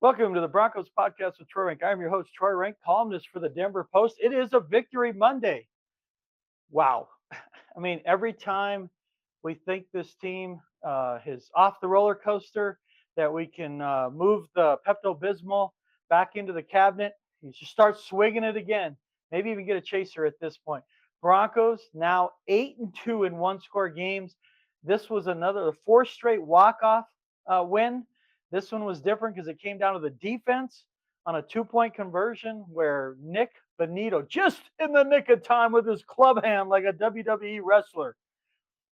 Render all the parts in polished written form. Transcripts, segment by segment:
Welcome to the Broncos podcast with Troy Rank. I'm your host, Troy Rank, columnist for the Denver Post. It is a Victory Monday. Wow. I mean, every time we think this team is off the roller coaster, that we can move the Pepto Bismol back into the cabinet, you just start swigging it again. Maybe even get a chaser at this point. Broncos now 8-2 in one-score games. This was another fourth straight walk-off win. This one was different because it came down to the defense on a two-point conversion where Nik Bonitto, just in the nick of time with his club hand like a WWE wrestler,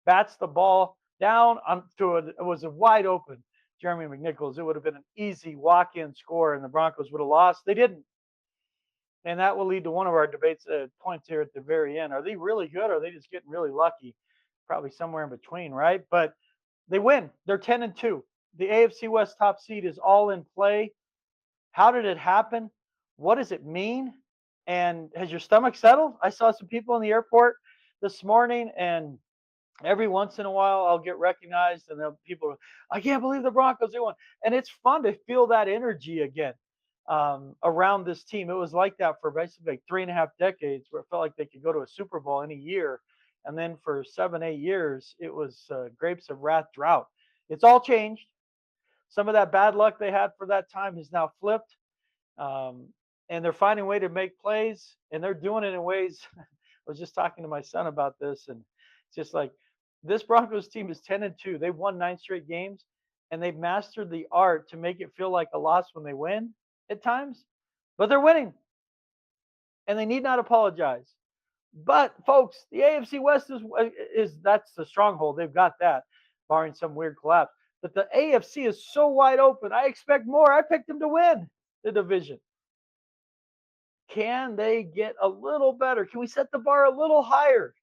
bats the ball down onto it. It was a wide open Jeremy McNichols. It would have been an easy walk-in score, and the Broncos would have lost. They didn't. And that will lead to one of our debates points here at the very end. Are they really good, or are they just getting really lucky? Probably somewhere in between, right? But they win. They're 10-2. The AFC West top seed is all in play. How did it happen? What does it mean? And has your stomach settled? I saw some people in the airport this morning, and every once in a while I'll get recognized, and people, I can't believe the Broncos, they won. And it's fun to feel that energy again around this team. It was like that for basically like 3.5 decades, where it felt like they could go to a Super Bowl any year. And then for 7, 8 years, it was grapes of wrath drought. It's all changed. Some of that bad luck they had for that time has now flipped. And they're finding a way to make plays, and they're doing it in ways. I was just talking to my son about this, and it's just like this Broncos team is 10-2. They've won 9 straight games, and they've mastered the art to make it feel like a loss when they win at times, but they're winning, and they need not apologize. But folks, the AFC West is that's the stronghold. They've got that, barring some weird collapse. But the AFC is so wide open. I expect more. I picked them to win the division. Can they get a little better? Can we set the bar a little higher?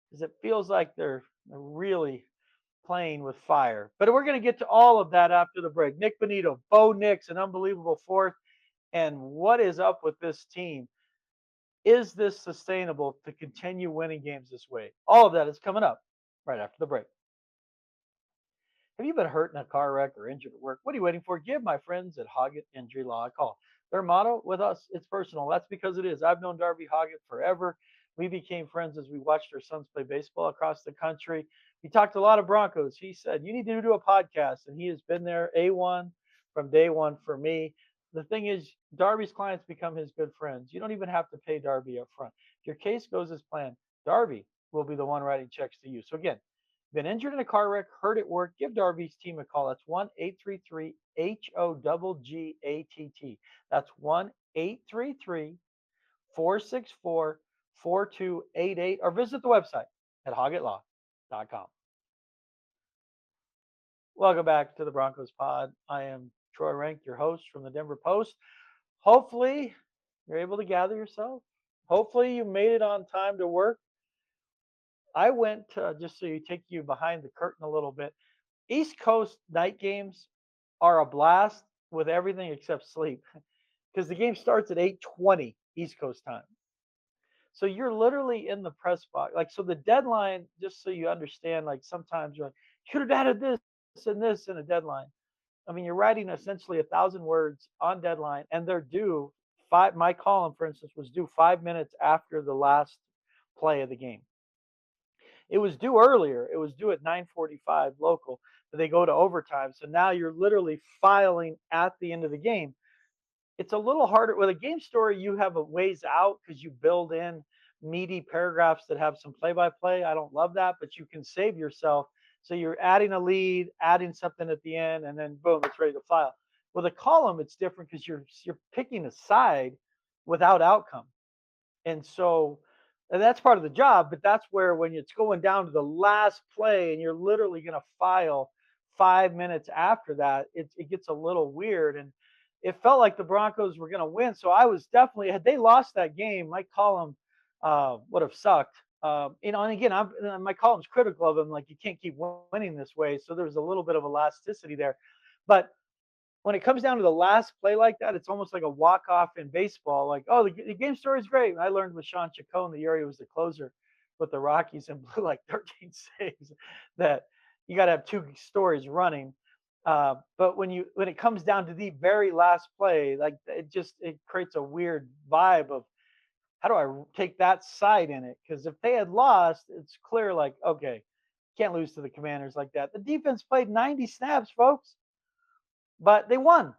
Because it feels like they're really playing with fire. But we're going to get to all of that after the break. Nik Bonitto, Bo Nix, an unbelievable fourth. And what is up with this team? Is this sustainable to continue winning games this way? All of that is coming up right after the break. Have you been hurt in a car wreck or injured at work? What are you waiting for? Give my friends at Hoggatt Injury Law a call. Their motto with us, it's personal. That's because it is. I've known Darby Hoggatt forever. We became friends as we watched our sons play baseball across the country. We talked a lot of Broncos. He said, you need to do a podcast. And he has been there, A1, from day one for me. The thing is, Darby's clients become his good friends. You don't even have to pay Darby up front. If your case goes as planned, Darby will be the one writing checks to you. So again, been injured in a car wreck, hurt at work, give Darby's team a call. That's 1-833-HOGGATT. That's 1-833-464-4288, or visit the website at hoggattlaw.com. Welcome back to the Broncos Pod. I am Troy Rank, your host from the Denver Post. Hopefully, you're able to gather yourself. Hopefully, you made it on time to work. I went, just so you take you behind the curtain a little bit, East Coast night games are a blast with everything except sleep, because the game starts at 8:20 East Coast time. So you're literally in the press box. Like, so the deadline, just so you understand, like sometimes you're like, you could have added this and this in a deadline. I mean, you're writing essentially 1,000 words on deadline, and they're due five. My column, for instance, was due 5 minutes after the last play of the game. It was due earlier. It was due at 9:45 local, but they go to overtime. So now you're literally filing at the end of the game. It's a little harder with a game story. You have a ways out because you build in meaty paragraphs that have some play-by-play. I don't love that, but you can save yourself. So you're adding a lead, adding something at the end, and then boom, it's ready to file. With a column, it's different because you're picking a side without outcome. And that's part of the job, but that's where when it's going down to the last play and you're literally going to file 5 minutes after that, it gets a little weird. And it felt like the Broncos were going to win. So I was definitely, had they lost that game, my column would have sucked. And again, my column's critical of them. Like, you can't keep winning this way. So there was a little bit of elasticity there. But when it comes down to the last play like that, it's almost like a walk-off in baseball. Like, oh, the game story is great. And I learned with Sean Chacon the year he was the closer with the Rockies and blew like 13 saves that you got to have two stories running. But when it comes down to the very last play, like it creates a weird vibe of how do I take that side in it? Because if they had lost, it's clear like okay, can't lose to the Commanders like that. The defense played 90 snaps, folks, but they won,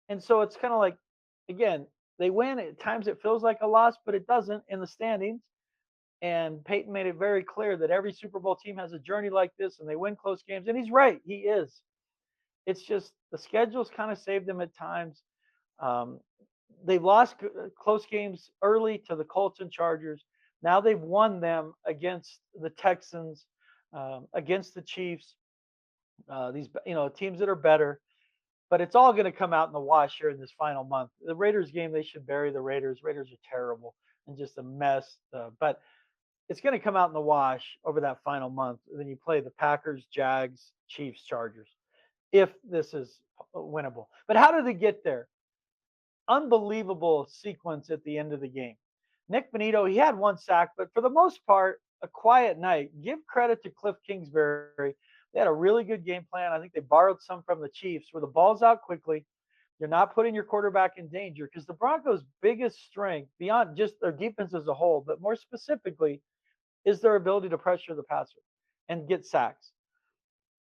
and so it's kind of like again they win. At times it feels like a loss, but it doesn't in the standings. And Peyton made it very clear that every Super Bowl team has a journey like this, and they win close games. And he's right, he is. It's just the schedules kind of saved them at times. Um, they've lost close games early to the Colts and Chargers. Now they've won them against the Texans, against the Chiefs. These teams that are better, but it's all going to come out in the wash here in this final month. The Raiders game, they should bury the Raiders. Raiders are terrible and just a mess. But it's going to come out in the wash over that final month. Then you play the Packers, Jags, Chiefs, Chargers. If this is winnable, but how did they get there? Unbelievable sequence at the end of the game. Nik Bonitto, he had one sack, but for the most part, a quiet night. Give credit to Cliff Kingsbury. They had a really good game plan. I think they borrowed some from the Chiefs where the ball's out quickly. You're not putting your quarterback in danger because the Broncos' biggest strength, beyond just their defense as a whole, but more specifically, is their ability to pressure the passer and get sacks.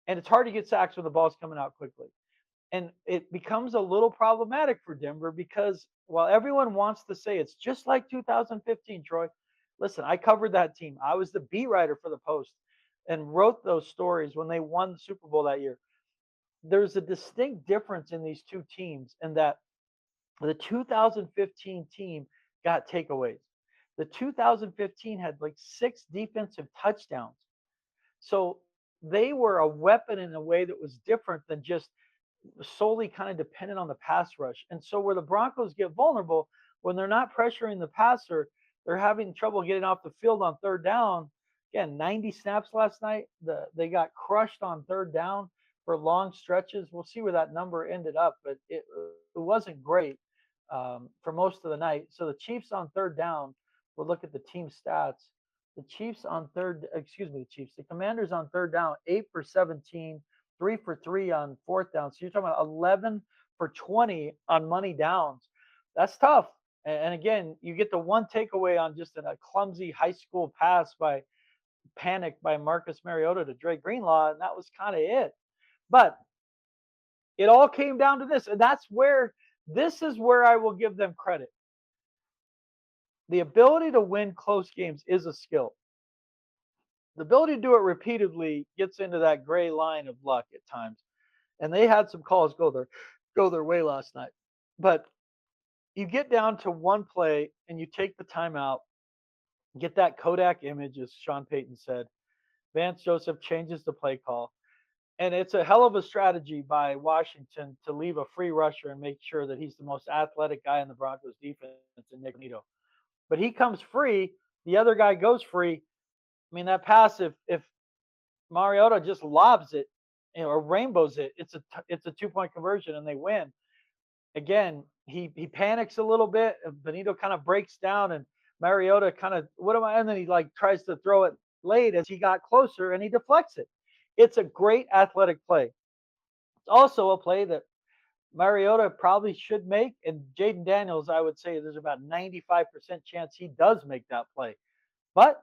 And it's hard to get sacks when the ball's coming out quickly. And it becomes a little problematic for Denver because while everyone wants to say it's just like 2015, Troy, listen, I covered that team. I was the beat writer for the Post and wrote those stories when they won the Super Bowl that year. There's a distinct difference in these two teams in that the 2015 team got takeaways. The 2015 had like 6 defensive touchdowns. So they were a weapon in a way that was different than just solely kind of dependent on the pass rush. And so where the Broncos get vulnerable when they're not pressuring the passer, they're having trouble getting off the field on third down. Again, 90 snaps last night. They got crushed on third down for long stretches. We'll see where that number ended up, but it wasn't great for most of the night. So the Chiefs on third down, we'll look at the team stats. The Commanders on third down, 8 for 17, 3 for 3 on fourth down. So you're talking about 11 for 20 on money downs. That's tough. And again, you get the one takeaway on just a clumsy high school pass by panic by Marcus Mariota to Dre Greenlaw, and that was kind of it. But it all came down to this, and this is where I will give them credit. The ability to win close games is a skill. The ability to do it repeatedly gets into that gray line of luck at times. And they had some calls go their way last night. But you get down to one play and you take the timeout, get that Kodak image, as Sean Payton said. Vance Joseph changes the play call. And it's a hell of a strategy by Washington to leave a free rusher and make sure that he's the most athletic guy in the Broncos defense in Nik Bonitto. But he comes free, the other guy goes free. I mean, that pass, if Mariota just lobs it, or rainbows it, it's a 2-point conversion and they win. Again, he panics a little bit. Bonitto kind of breaks down and Mariota kind of and then he like tries to throw it late as he got closer and he deflects it. It's a great athletic play. It's also a play that Mariota probably should make, and Jaden Daniels, I would say there's about 95% chance he does make that play. But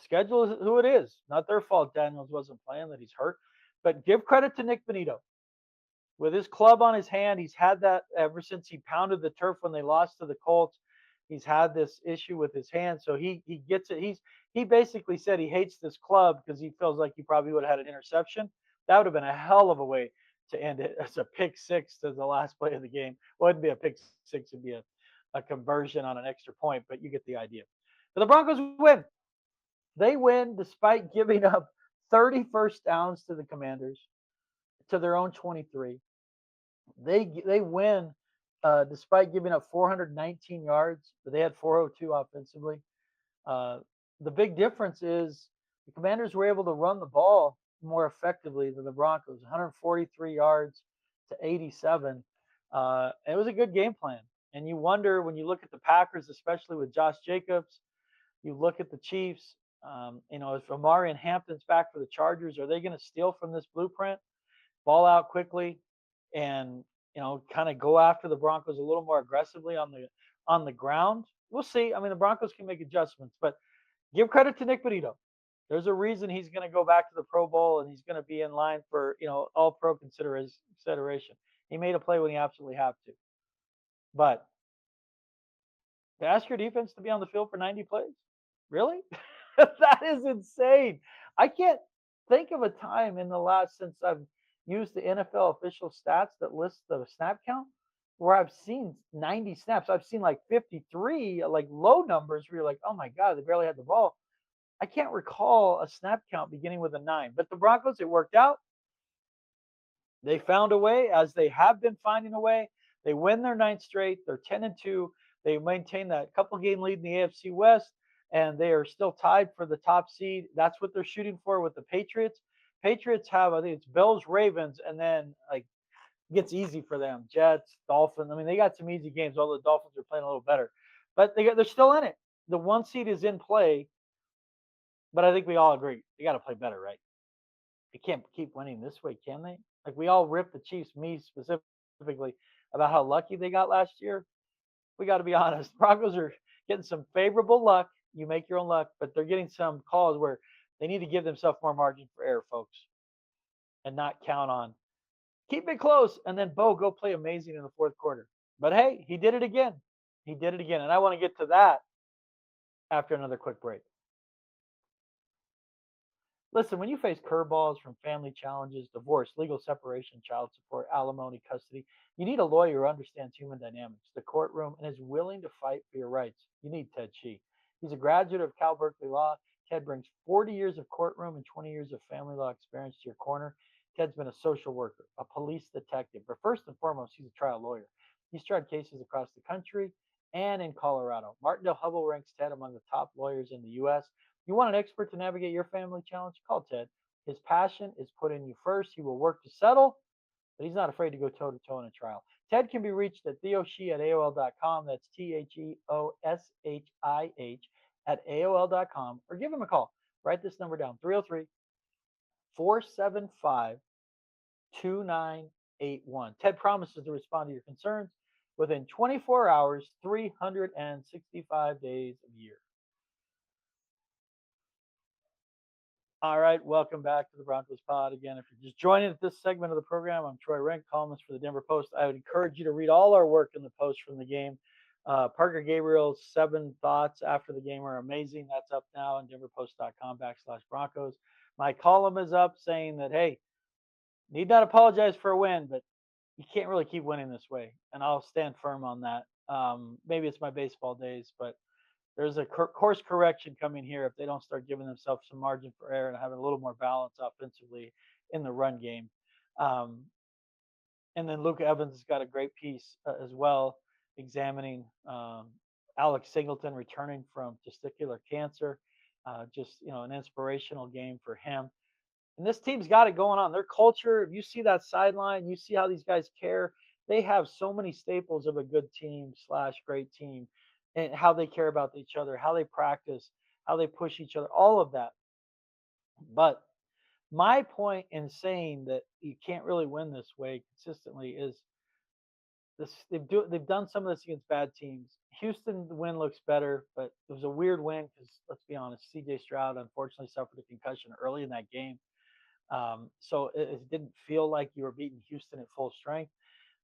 schedule is who it is. Not their fault Daniels wasn't playing, that he's hurt. But give credit to Nik Bonitto. With his club on his hand, he's had that ever since he pounded the turf when they lost to the Colts. He's had this issue with his hand, so he gets it. He basically said he hates this club because he feels like he probably would have had an interception. That would have been a hell of a way to end it as a pick six to the last play of the game. Well, it wouldn't be a pick six, it'd be a conversion on an extra point, but you get the idea. But the Broncos win. They win despite giving up 30 first downs to the Commanders, to their own 23. They win despite giving up 419 yards, but they had 402 offensively. The big difference is the Commanders were able to run the ball more effectively than the Broncos, 143 yards to 87. It was a good game plan. And you wonder when you look at the Packers, especially with Josh Jacobs, you look at the Chiefs, if Amari and Hampton's back for the Chargers, are they going to steal from this blueprint? Ball out quickly, and kind of go after the Broncos a little more aggressively on the ground. We'll see. I mean, the Broncos can make adjustments, but give credit to Nik Bonitto. There's a reason he's going to go back to the Pro Bowl and he's going to be in line for All Pro consideration. He made a play when he absolutely have to, but to ask your defense to be on the field for 90 plays, really? That is insane. I can't think of a time in the last since I've used the NFL official stats that list the snap count where I've seen 90 snaps. I've seen like 53, like low numbers where you're like, oh my God, they barely had the ball. I can't recall a snap count beginning with a 9. But the Broncos, it worked out. They found a way, as they have been finding a way. They win their ninth straight. They're 10-2. They maintain that couple game lead in the AFC West, and they are still tied for the top seed. That's what they're shooting for with the Patriots. Patriots have, I think it's Bills, Ravens, and then like it gets easy for them. Jets, Dolphins. I mean, they got some easy games. Although the Dolphins are playing a little better, but they're still in it. The one seed is in play, but I think we all agree they got to play better, right? They can't keep winning this way, can they? Like we all ripped the Chiefs, me specifically, about how lucky they got last year. We got to be honest. Broncos are getting some favorable luck. You make your own luck, but they're getting some calls where they need to give themselves more margin for error, folks, and not count on keep it close and then Bo go play amazing in the fourth quarter. But hey, he did it again. He did it again, and I want to get to that after another quick break. Listen, when you face curveballs from family challenges, divorce, legal separation, child support, alimony, custody, you need a lawyer who understands human dynamics, the courtroom, and is willing to fight for your rights. You need Ted Shih. He's a graduate of Cal Berkeley Law. Ted brings 40 years of courtroom and 20 years of family law experience to your corner. Ted's been a social worker, a police detective, but first and foremost, he's a trial lawyer. He's tried cases across the country and in Colorado. Martindale Hubbell ranks Ted among the top lawyers in the U.S. You want an expert to navigate your family challenge? Call Ted. His passion is putting you first. He will work to settle, but he's not afraid to go toe to toe in a trial. Ted can be reached at theoshih at AOL.com. That's TheOshih at AOL.com, or give him a call. Write this number down 303 475 2981. Ted promises to respond to your concerns within 24 hours, 365 days a year. All right, welcome back to the Broncos Pod. Again, if you're just joining at this segment of the program, I'm Troy Renck, columnist for the Denver Post. I would encourage you to read all our work in the Post from the game. Parker Gabriel's 7 thoughts after the game are amazing. That's up now on denverpost.com/Broncos. My column is up saying that, hey, need not apologize for a win, but you can't really keep winning this way. And I'll stand firm on that. Maybe it's my baseball days, but there's a course correction coming here if they don't start giving themselves some margin for error and having a little more balance offensively in the run game. Um, and then Luke Evans has got a great piece as well, examining Alex Singleton returning from testicular cancer. Just an inspirational game for him. And this team's got it going on. Their culture, if you see that sideline, you see how these guys care. They have so many staples of a good team / great team, and how they care about each other, how they practice, how they push each other, all of that. But my point in saying that you can't really win this way consistently is this: they've done some of this against bad teams. Houston, the win looks better, but it was a weird win because let's be honest, C.J. Stroud unfortunately suffered a concussion early in that game. So it didn't feel like you were beating Houston at full strength.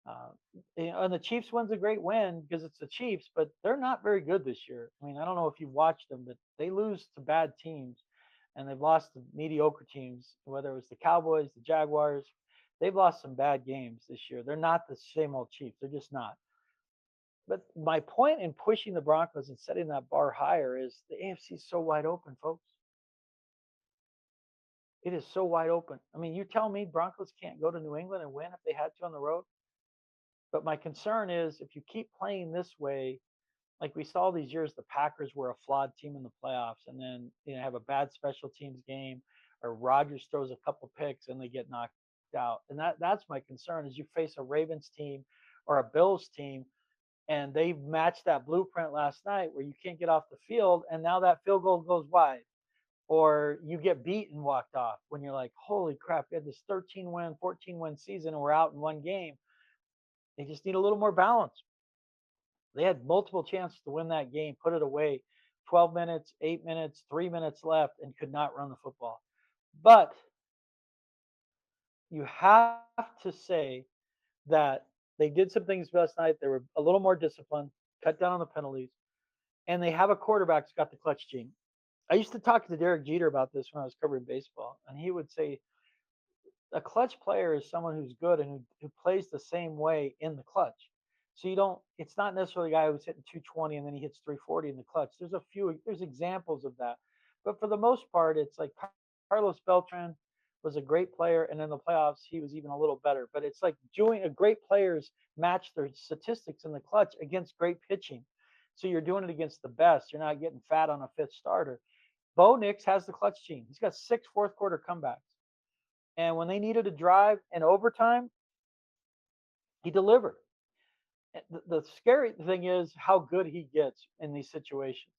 Uh, and the Chiefs wins a great win because it's the Chiefs, but they're not very good this year. I mean, I don't know if you've watched them, but they lose to bad teams, and they've lost to mediocre teams, whether it was the Cowboys, the Jaguars. They've lost some bad games this year. They're not the same old Chiefs. They're just not. But my point in pushing the Broncos and setting that bar higher is the AFC is so wide open, folks. It is so wide open. I mean, you tell me Broncos can't go to New England and win if they had to on the road. But my concern is if you keep playing this way, like we saw these years, the Packers were a flawed team in the playoffs, and then have a bad special teams game, or Rodgers throws a couple picks and they get knocked out. And that's my concern is you face a Ravens team or a Bills team, and they matched that blueprint last night where you can't get off the field, and now that field goal goes wide. or you get beat and walked off when you're like, holy crap, we had this 13-win, 14-win season and we're out in one game. They just need a little more balance. They had multiple chances to win that game, put it away. 12 minutes, 8 minutes, 3 minutes left, and could not run the football. But you have to say that they did some things last night. They were a little more disciplined, cut down on the penalties, and they have a quarterback that's got the clutch gene. I used to talk to Derek Jeter about this when I was covering baseball, and he would say a clutch player is someone who's good and who plays the same way in the clutch. So you don't. It's not necessarily a guy who's hitting 220 and then he hits 340 in the clutch. There's examples of that, but for the most part, it's like Carlos Beltran was a great player, and in the playoffs he was even a little better. But it's like doing a great players match their statistics in the clutch against great pitching. So you're doing it against the best. You're not getting fat on a fifth starter. Bo Nix has the clutch gene. He's got 6 fourth quarter comebacks. And when they needed a drive in overtime, he delivered. The scary thing is how good he gets in these situations.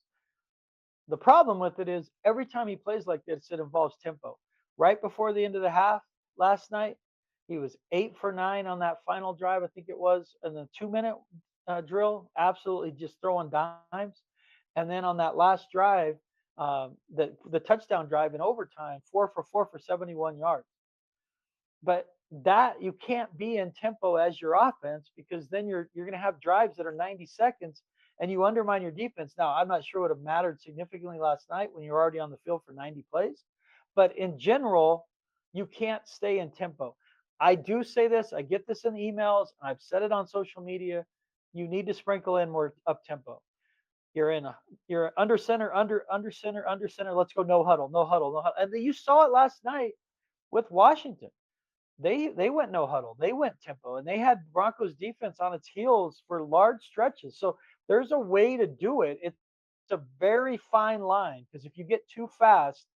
The problem with it is every time he plays like this, it involves tempo. Right before the end of the half last night, he was 8 for 9 on that final drive, I think it was, in the 2 minute drill, absolutely just throwing dimes. And then on that last drive, the touchdown drive in overtime, 4 for 4 for 71 yards. But that you can't be in tempo as your offense because then you're going to have drives that are 90 seconds and you undermine your defense. Now, I'm not sure it would have mattered significantly last night when you're already on the field for 90 plays, but in general, you can't stay in tempo. I do say this, I get this in the emails, and I've said it on social media. You need to sprinkle in more up tempo. You're under center, under center, under center. Let's go no huddle, no huddle, no huddle. And you saw it last night with Washington. They went no huddle. They went tempo, and they had Broncos defense on its heels for large stretches. So there's a way to do it. It's a very fine line because if you get too fast,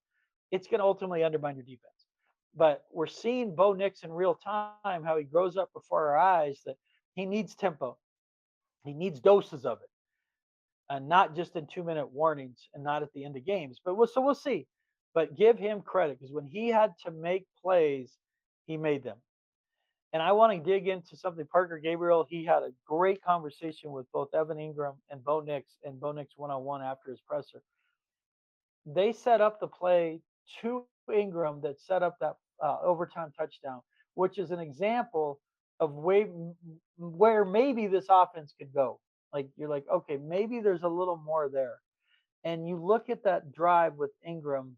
it's going to ultimately undermine your defense. But we're seeing Bo Nix in real time how he grows up before our eyes that he needs tempo. He needs doses of it, and not just in 2 minute warnings and not at the end of games. But we'll see. But give him credit because when he had to make plays, he made them. And I want to dig into something. Parker Gabriel, he had a great conversation with both Evan Ingram and Bo Nix one-on-one after his presser. They set up the play to Ingram that set up that overtime touchdown, which is an example of where maybe this offense could go. Like you're like, okay, maybe there's a little more there. And you look at that drive with Ingram.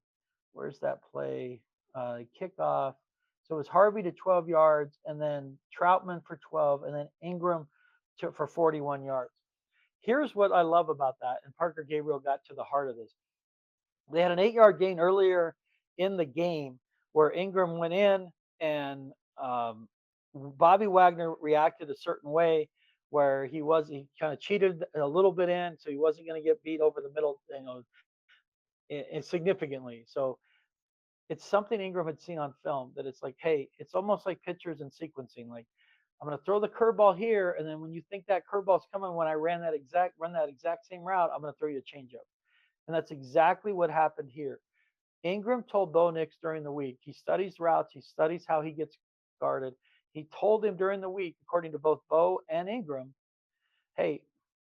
Where's that play? Kickoff. So it was Harvey to 12 yards, and then Troutman for 12, and then Ingram for 41 yards. Here's what I love about that, and Parker Gabriel got to the heart of this. They had an 8 yard gain earlier in the game where Ingram went in, and Bobby Wagner reacted a certain way where he kind of cheated a little bit in, so he wasn't going to get beat over the middle, significantly. So it's something Ingram had seen on film that it's like, hey, it's almost like pitchers and sequencing. Like I'm going to throw the curveball here, and then when you think that curveball's coming, when I run that exact same route, I'm going to throw you a changeup, and that's exactly what happened here. Ingram told Bo Nix during the week. He studies routes. He studies how he gets guarded. He told him during the week, according to both Bo and Ingram, hey,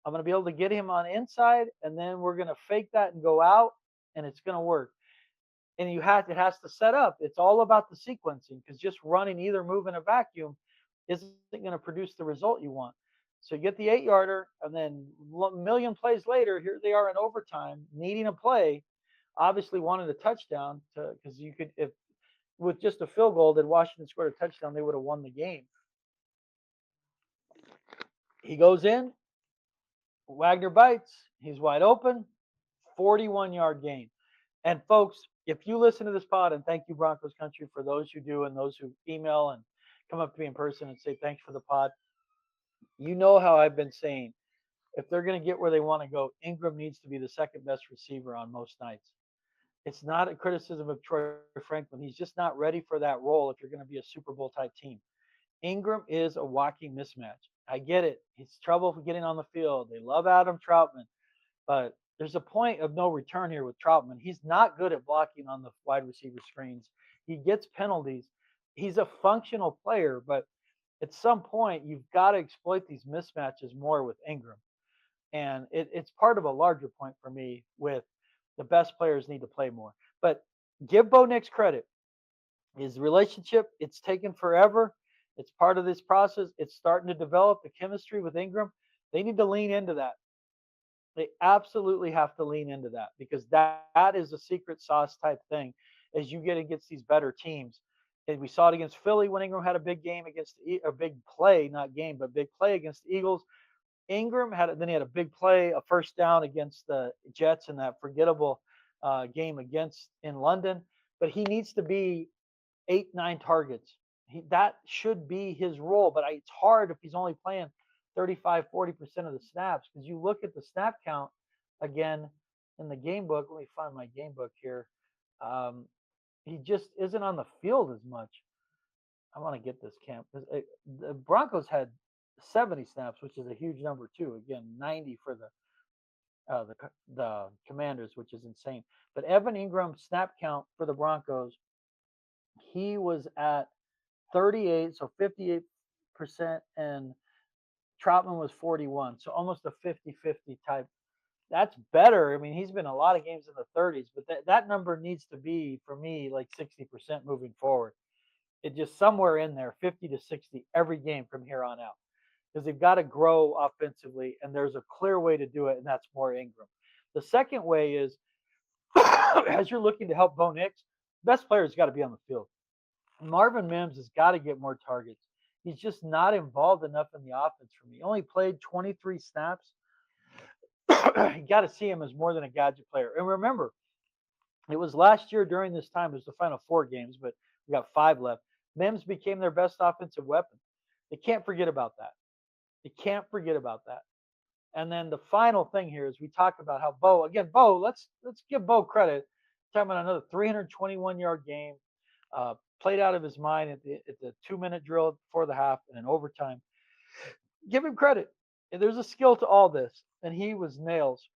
I'm going to be able to get him on inside, and then we're going to fake that and go out, and it's going to work. And it has to set up. It's all about the sequencing because just running either move in a vacuum isn't going to produce the result you want. So you get the 8 yarder, and then a million plays later, here they are in overtime, needing a play, obviously wanted a touchdown because you could, if with just a field goal, did Washington scored a touchdown, they would have won the game. He goes in, Wagner bites, he's wide open, 41-yard gain. And folks, if you listen to this pod, and thank you, Broncos Country, for those who do and those who email and come up to me in person and say thanks for the pod, you know how I've been saying, if they're going to get where they want to go, Ingram needs to be the second best receiver on most nights. It's not a criticism of Troy Franklin. He's just not ready for that role if you're going to be a Super Bowl type team. Ingram is a walking mismatch. I get it. It's trouble for getting on the field. They love Adam Troutman, but there's a point of no return here with Troutman. He's not good at blocking on the wide receiver screens. He gets penalties. He's a functional player, but at some point you've got to exploit these mismatches more with Ingram. And it's part of a larger point for me with the best players need to play more. But give Bo Nix credit. His relationship, it's taken forever. It's part of this process. It's starting to develop the chemistry with Ingram. They need to lean into that. They absolutely have to lean into that because that is a secret sauce type thing as you get against these better teams. And we saw it against Philly when Ingram had a big game against a big play, not game, but big play against the Eagles. Ingram had then he had a big play, a first down against the Jets in that forgettable game against in London. But he needs to be 8, 9 targets. That should be his role, but it's hard if he's only playing 35, 40% of the snaps because you look at the snap count again in the game book. Let me find my game book here. Um, he just isn't on the field as much. I want to get this camp because the Broncos had 70 snaps, which is a huge number too. Again, 90 for the Commanders, which is insane. But Evan Ingram snap count for the Broncos, he was at 38, so 58%, and Troutman was 41, so almost a 50-50 type. That's better. I mean, he's been a lot of games in the 30s, but that number needs to be, for me, like 60% moving forward. It just somewhere in there, 50 to 60 every game from here on out. Because they've got to grow offensively, and there's a clear way to do it, and that's more Ingram. The second way is as you're looking to help Bo Nix, best player's got to be on the field. Marvin Mims has got to get more targets. He's just not involved enough in the offense for me. He only played 23 snaps. You got to see him as more than a gadget player. And remember, it was last year during this time, it was the final 4 games, but we got 5 left. Mims became their best offensive weapon. They can't forget about that. They can't forget about that. And then the final thing here is we talk about how Bo, let's give Bo credit. Talking about another 321-yard game, played out of his mind at the 2-minute drill before the half and in overtime. Give him credit. There's a skill to all this, and he was nails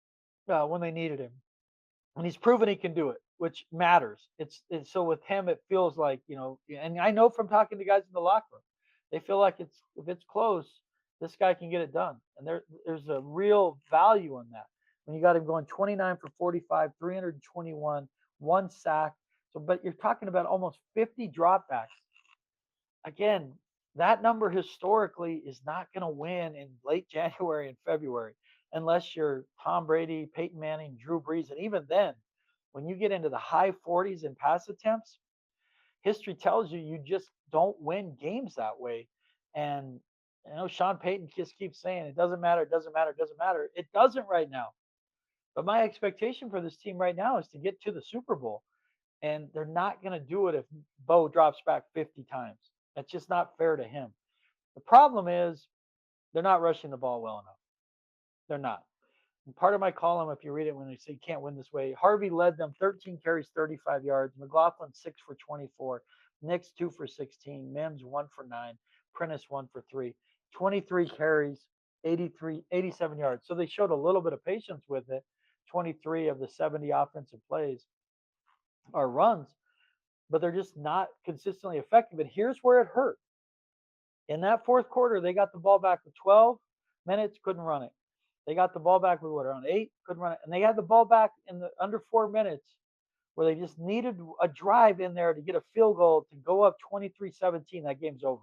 when they needed him, and he's proven he can do it, which matters. It's so with him, it feels like and I know from talking to guys in the locker room, they feel like if it's close, this guy can get it done, and there's a real value in that. When you got him going 29 for 45, 321, 1 sack. So, but you're talking about almost 50 dropbacks. Again, that number historically is not going to win in late January and February unless you're Tom Brady, Peyton Manning, Drew Brees. And even then, when you get into the high 40s in pass attempts, history tells you just don't win games that way. And Sean Payton just keeps saying it doesn't matter, it doesn't matter, it doesn't matter. It doesn't right now. But my expectation for this team right now is to get to the Super Bowl. And they're not going to do it if Bo drops back 50 times. That's just not fair to him. The problem is they're not rushing the ball well enough. They're not. And part of my column, if you read it when they say you can't win this way, Harvey led them 13 carries, 35 yards. McLaughlin, 6 for 24. Nix, 2 for 16. Mims, 1 for 9. Prentice, 1 for 3. 23 carries, 87 yards. So they showed a little bit of patience with it. 23 of the 70 offensive plays are runs, but they're just not consistently effective. And here's where it hurt. In that fourth quarter, they got the ball back with 12 minutes, couldn't run it. They got the ball back with around 8, couldn't run it. And they had the ball back in the under 4 minutes where they just needed a drive in there to get a field goal to go up 23-17. That game's over.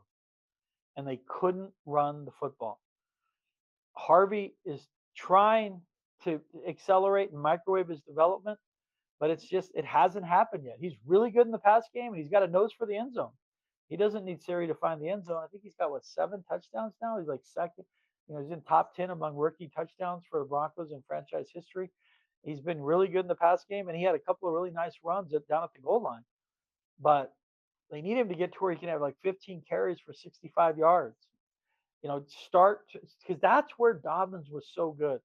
And they couldn't run the football. Harvey is trying to accelerate and microwave his development, but it hasn't happened yet. He's really good in the pass game, and he's got a nose for the end zone. He doesn't need Siri to find the end zone. I think he's got 7 touchdowns now. He's like second. He's in top 10 among rookie touchdowns for the Broncos in franchise history. He's been really good in the pass game, and he had a couple of really nice runs down at the goal line. But they need him to get to where he can have like 15 carries for 65 yards. Start because that's where Dobbins was so good.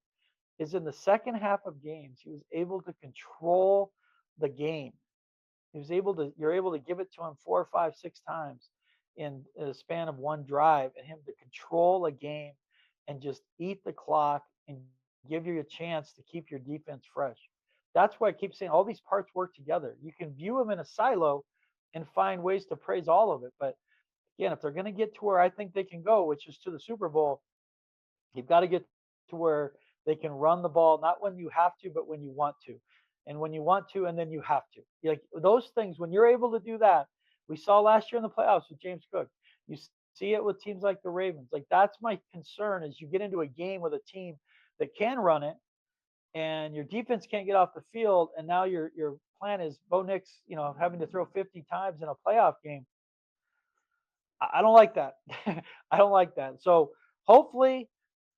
Is in the second half of games, he was able to control the game. You're able to give it to him 4, 5, 6 times in a span of one drive, and him to control a game and just eat the clock and give you a chance to keep your defense fresh. That's why I keep saying all these parts work together. You can view them in a silo and find ways to praise all of it. But again, if they're going to get to where I think they can go, which is to the Super Bowl, you've got to get to where they can run the ball, not when you have to, but when you want to. And when you want to, and then you have to. Like those things, when you're able to do that, we saw last year in the playoffs with James Cook. You see it with teams like the Ravens. Like that's my concern is you get into a game with a team that can run it and your defense can't get off the field, and now your plan is Bo Nix, having to throw 50 times in a playoff game. I don't like that. I don't like that. So hopefully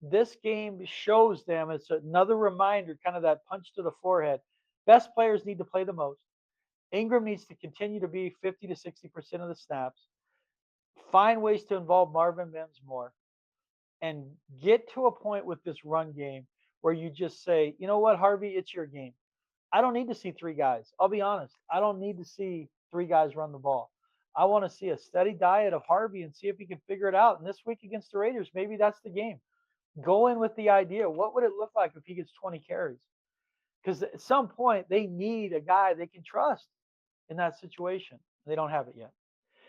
this game shows them it's another reminder, kind of that punch to the forehead. Best players need to play the most. Ingram needs to continue to be 50 to 60% of the snaps. Find ways to involve Marvin Mims more and get to a point with this run game where you just say, you know what, Harvey, it's your game. I don't need to see three guys. I'll be honest. I don't need to see three guys run the ball. I want to see a steady diet of Harvey and see if he can figure it out. And this week against the Raiders, maybe that's the game. Go in with the idea. What would it look like if he gets 20 carries? Because at some point, they need a guy they can trust in that situation. They don't have it yet.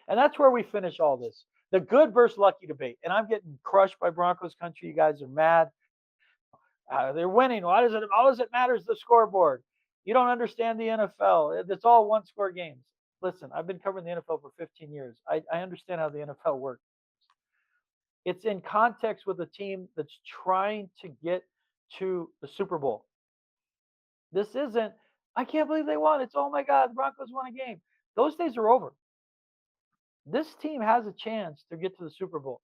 And that's where we finish all this. The good versus lucky debate. And I'm getting crushed by Broncos country. You guys are mad. They're winning. Why does it? All does it matter is the scoreboard. You don't understand the NFL. It's all one-score games. Listen, I've been covering the NFL for 15 years. I understand how the NFL works. It's in context with a team that's trying to get to the Super Bowl. This isn't, I can't believe they won. It's, oh my God, the Broncos won a game. Those days are over. This team has a chance to get to the Super Bowl.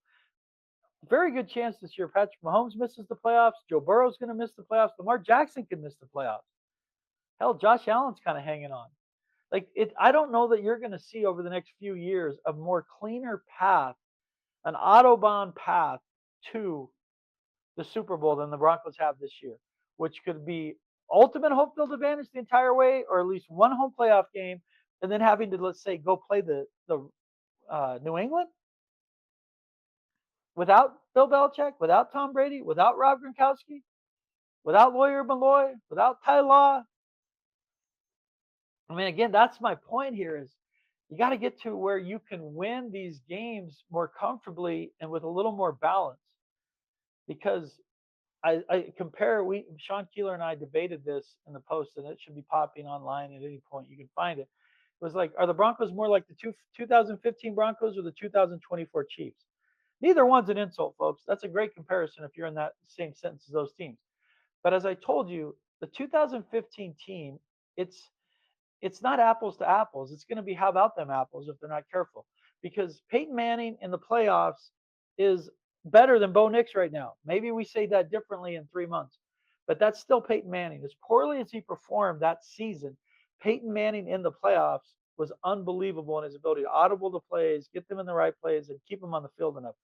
Very good chance this year. Patrick Mahomes misses the playoffs. Joe Burrow's going to miss the playoffs. Lamar Jackson can miss the playoffs. Hell, Josh Allen's kind of hanging on. Like it, I don't know that you're going to see over the next few years a more cleaner path, an autobahn path to the Super Bowl than the Broncos have this year, which could be ultimate home field advantage the entire way, or at least one home playoff game, and then having to, let's say, go play the New England without Bill Belichick, without Tom Brady, without Rob Gronkowski, without Lawyer Malloy, without Ty Law. I mean, again, that's my point here is you got to get to where you can win these games more comfortably and with a little more balance. Because I compare, Sean Keeler and I debated this in the post, and it should be popping online at any point. You can find it. It was like, are the Broncos more like the 2015 Broncos or the 2024 Chiefs? Neither one's an insult, folks. That's a great comparison if you're in that same sentence as those teams. But as I told you, the 2015 team, it's not apples to apples. It's going to be how about them apples if they're not careful. Because Peyton Manning in the playoffs is better than Bo Nix right now. Maybe we say that differently in 3 months, but that's still Peyton Manning. As poorly as he performed that season, Peyton Manning in the playoffs was unbelievable in his ability to audible the plays, get them in the right plays, and keep them on the field enough.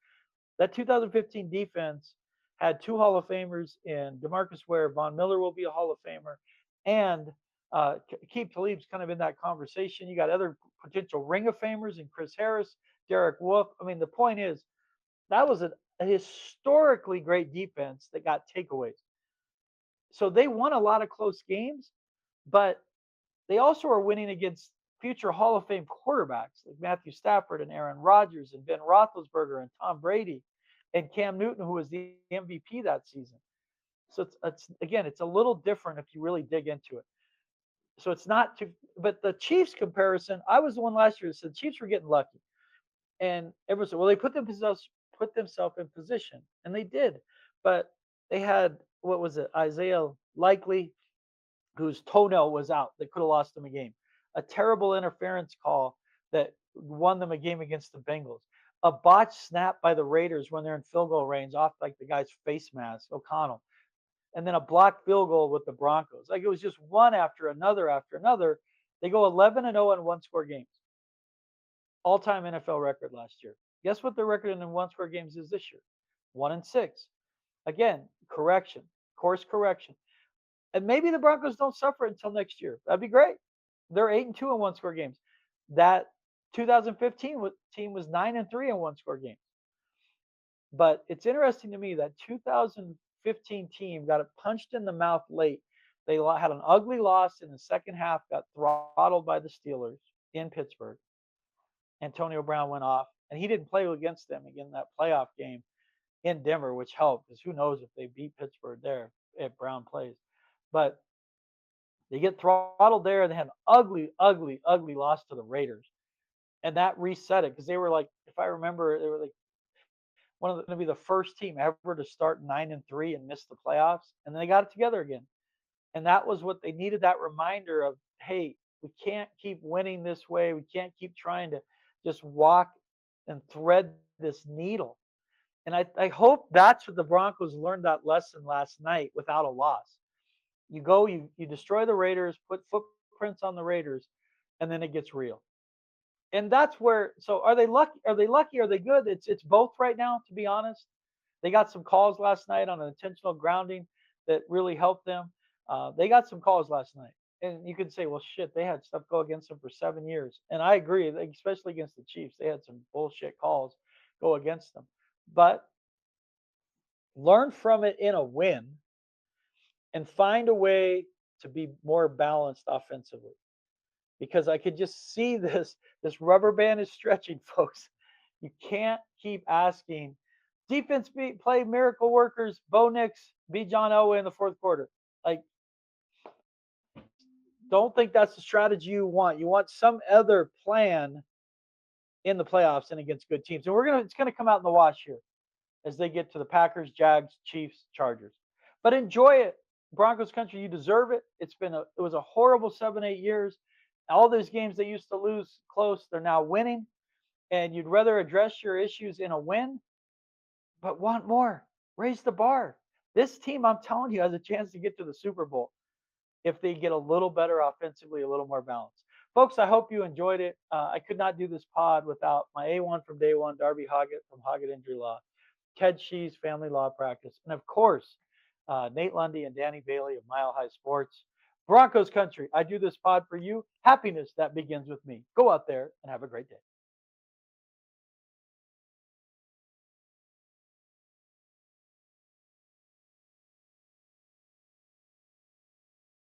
That 2015 defense had two Hall of Famers in DeMarcus Ware. Von Miller will be a Hall of Famer. And Keith Talib's kind of in that conversation. You got other potential Ring of Famers in Chris Harris, Derek Wolfe. I mean, the point is that was a historically great defense that got takeaways. So they won a lot of close games, but they also are winning against future Hall of Fame quarterbacks like Matthew Stafford and Aaron Rodgers and Ben Roethlisberger and Tom Brady and Cam Newton, who was the MVP that season. So it's a little different if you really dig into it. So it's not too, but the Chiefs comparison, I was the one last year that said Chiefs were getting lucky. And everyone said, well, they put themselves in position. And they did. But they had, what was it, Isaiah Likely, whose toenail was out that could have lost them a game. A terrible interference call that won them a game against the Bengals. A botched snap by the Raiders when they're in field goal range off like the guy's face mask, O'Connell. And then a blocked field goal with the Broncos. Like it was just one after another after another. They go 11-0 in one-score games. All-time NFL record last year. Guess what the record in one-score games is this year? 1-6. Again, correction, course correction. And maybe the Broncos don't suffer until next year. That'd be great. They're 8-2 in one-score games. That 2015 team was 9-3 in one-score games. But it's interesting to me that 2015 15 team got it punched in the mouth late. They had an ugly loss in the second half, got throttled by the Steelers in Pittsburgh. Antonio Brown went off, and he didn't play against them again in that playoff game in Denver, which helped because who knows if they beat Pittsburgh there if Brown plays. But they get throttled there. They had an ugly, ugly, ugly loss to the Raiders, and that reset it because they were like, if I remember, they were like going to be the first team ever to start 9-3 and miss the playoffs, and then they got it together again. And that was what they needed, that reminder of, hey, we can't keep winning this way. We can't keep trying to just walk and thread this needle. And I hope that's what the Broncos learned that lesson last night without a loss. You go, you destroy the Raiders, put footprints on the Raiders, and then it gets real. And that's where, so are they lucky? Are they lucky? Are they good? It's both right now, to be honest. They got some calls last night on an intentional grounding that really helped them. They got some calls last night. And you could say, well, shit, they had stuff go against them for 7 years. And I agree, especially against the Chiefs. They had some bullshit calls go against them. But learn from it in a win and find a way to be more balanced offensively. Because I could just see this rubber band is stretching, folks. You can't keep asking defense play miracle workers, Bo Nix, be John Elway in the fourth quarter. Like, don't think that's the strategy you want. You want some other plan in the playoffs and against good teams. And it's gonna come out in the wash here as they get to the Packers, Jags, Chiefs, Chargers. But enjoy it. Broncos country, you deserve it. It was a horrible 7-8 years. All those games they used to lose close, they're now winning. And you'd rather address your issues in a win, but want more. Raise the bar. This team, I'm telling you, has a chance to get to the Super Bowl if they get a little better offensively, a little more balanced. Folks, I hope you enjoyed it. I could not do this pod without my A1 from day one, Darby Hoggatt from Hoggatt Injury Law, Ted Shih's Family Law Practice, and of course, Nate Lundy and Danny Bailey of Mile High Sports. Broncos country, I do this pod for you. Happiness that begins with me. Go out there and have a great day.